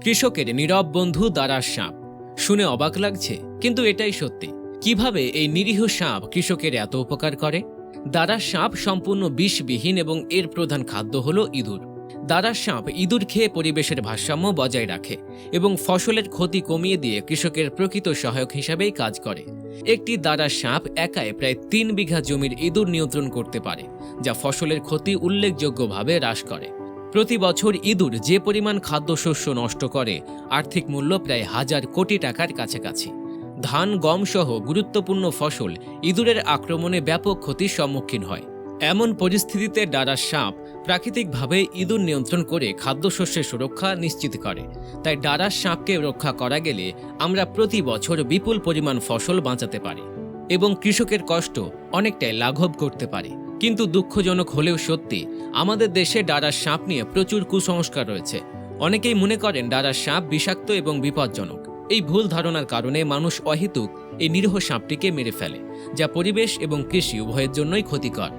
কৃষকের নীরব বন্ধু দারাস সাপ। শুনে অবাক লাগছে, কিন্তু এটাই সত্যি। কিভাবে এই নিরীহ সাপ কৃষকের এত উপকার করে? দারাস সাপ সম্পূর্ণ বিষবিহীন এবং এর প্রধান খাদ্য হল ইঁদুর। দারাস সাপ ইঁদুর খেয়ে পরিবেশের ভারসাম্য বজায় রাখে এবং ফসলের ক্ষতি কমিয়ে দিয়ে কৃষকের প্রকৃত সহায়ক হিসাবেই কাজ করে। একটি দারাস সাপ একাই প্রায় ৩ বিঘা জমির ইঁদুর নিয়ন্ত্রণ করতে পারে, যা ফসলের ক্ষতি উল্লেখযোগ্যভাবে হ্রাস করে। প্রতি বছর ইঁদুর যে পরিমাণ খাদ্যশস্য নষ্ট করে, আর্থিক মূল্য প্রায় ১,০০০ কোটি টাকার কাছাকাছি। ধান, গম সহ গুরুত্বপূর্ণ ফসল ইঁদুরের আক্রমণে ব্যাপক ক্ষতির সম্মুখীন হয়। এমন পরিস্থিতিতে দারাস সাপ প্রাকৃতিকভাবে ইঁদুর নিয়ন্ত্রণ করে খাদ্যশস্যের সুরক্ষা নিশ্চিত করে। তাই দারাস সাপকে রক্ষা করা গেলে আমরা প্রতি বছর বিপুল পরিমাণ ফসল বাঁচাতে পারি এবং কৃষকের কষ্ট অনেকটাই লাঘব করতে পারি। কিন্তু দুঃখজনক হলেও সত্যি, আমাদের দেশে দারাস সাপ নিয়ে প্রচুর কুসংস্কার রয়েছে। অনেকেই মনে করেন দারাস সাপ বিষাক্ত এবং বিপজ্জনক। এই ভুল ধারণার কারণে মানুষ অহেতুক এই নিরীহ সাপটিকে মেরে ফেলে, যা পরিবেশ এবং কৃষি উভয়ের জন্যই ক্ষতিকর।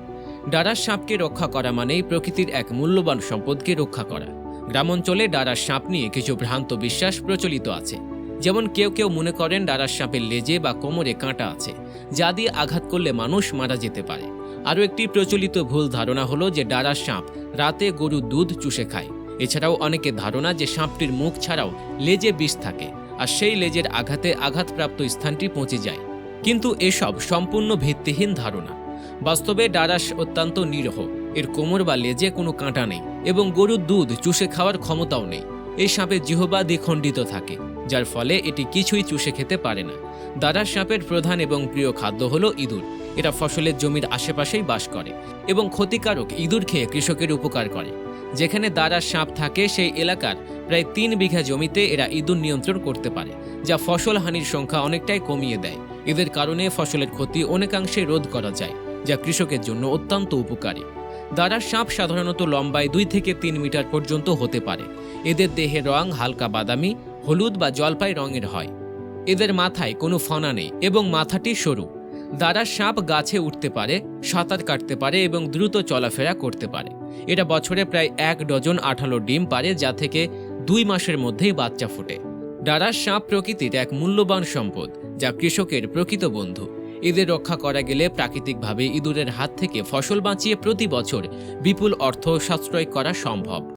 দারাস সাপকে রক্ষা করা মানেই প্রকৃতির এক মূল্যবান সম্পদকে রক্ষা করা। গ্রামাঞ্চলে দারাস সাপ নিয়ে কিছু ভ্রান্ত বিশ্বাস প্রচলিত আছে। যেমন কেউ কেউ মনে করেন দারাস সাপের লেজে বা কোমরে কাঁটা আছে, যা দিয়ে আঘাত করলে মানুষ মারা যেতে পারে। আরও একটি প্রচলিত ভুল ধারণা হলো যে দারাস সাপ রাতে গরুর দুধ চুষে খায়। এছাড়াও অনেকের ধারণা যে সাপটির মুখ ছাড়াও লেজে বিষ থাকে, আর সেই লেজের আঘাতে আঘাতপ্রাপ্ত স্থানটি পচে যায়। কিন্তু এসব সম্পূর্ণ ভিত্তিহীন ধারণা। বাস্তবে দারাস অত্যন্ত নিরীহ। এর কোমর বা লেজে কোনো কাঁটা নেই এবং গরুর দুধ চুষে খাওয়ার ক্ষমতাও নেই। এই সাপের জিহ্বা দ্বিখণ্ডিত থাকে, যার ফলে এটি কিছুই চুষে খেতে পারে না। দারাস সাপের প্রধান এবং প্রিয় খাদ্য হলো ইঁদুর। এরা ফসলের জমির আশেপাশেই বাস করে এবং ক্ষতিকারক ইঁদুর খেয়ে কৃষকের উপকার করে। যেখানে দারাস সাপ থাকে সেই এলাকার প্রায় ৩ বিঘা জমিতে এরা ইঁদুর নিয়ন্ত্রণ করতে পারে, যা ফসল হানির সংখ্যা অনেকটাই কমিয়ে দেয়। এদের কারণে ফসলের ক্ষতি অনেকাংশে রোধ করা যায়, যা কৃষকের জন্য অত্যন্ত উপকারী। দারাস সাপ সাধারণত লম্বায় ২ থেকে ৩ মিটার পর্যন্ত হতে পারে। এদের দেহের রং হালকা বাদামি, হলুদ বা জলপাই রঙের হয়। এদের মাথায় কোনো ফনা নেই এবং মাথাটি সরু। দারাস সাপ গাছে উঠতে পারে, সাঁতার কাটতে পারে এবং দ্রুত চলাফেরা করতে পারে। এটা বছরে প্রায় ১ ডজন আঠালো ডিম পারে, যা থেকে ২ মাসের মধ্যেই বাচ্চা ফোটে। দারাস সাপ প্রকৃতির এক মূল্যবান সম্পদ, যা কৃষকের প্রকৃত বন্ধু। এদের রক্ষা করা গেলে প্রাকৃতিকভাবে ইঁদুরের হাত থেকে ফসল বাঁচিয়ে প্রতি বছর বিপুল অর্থ সাশ্রয় করা সম্ভব।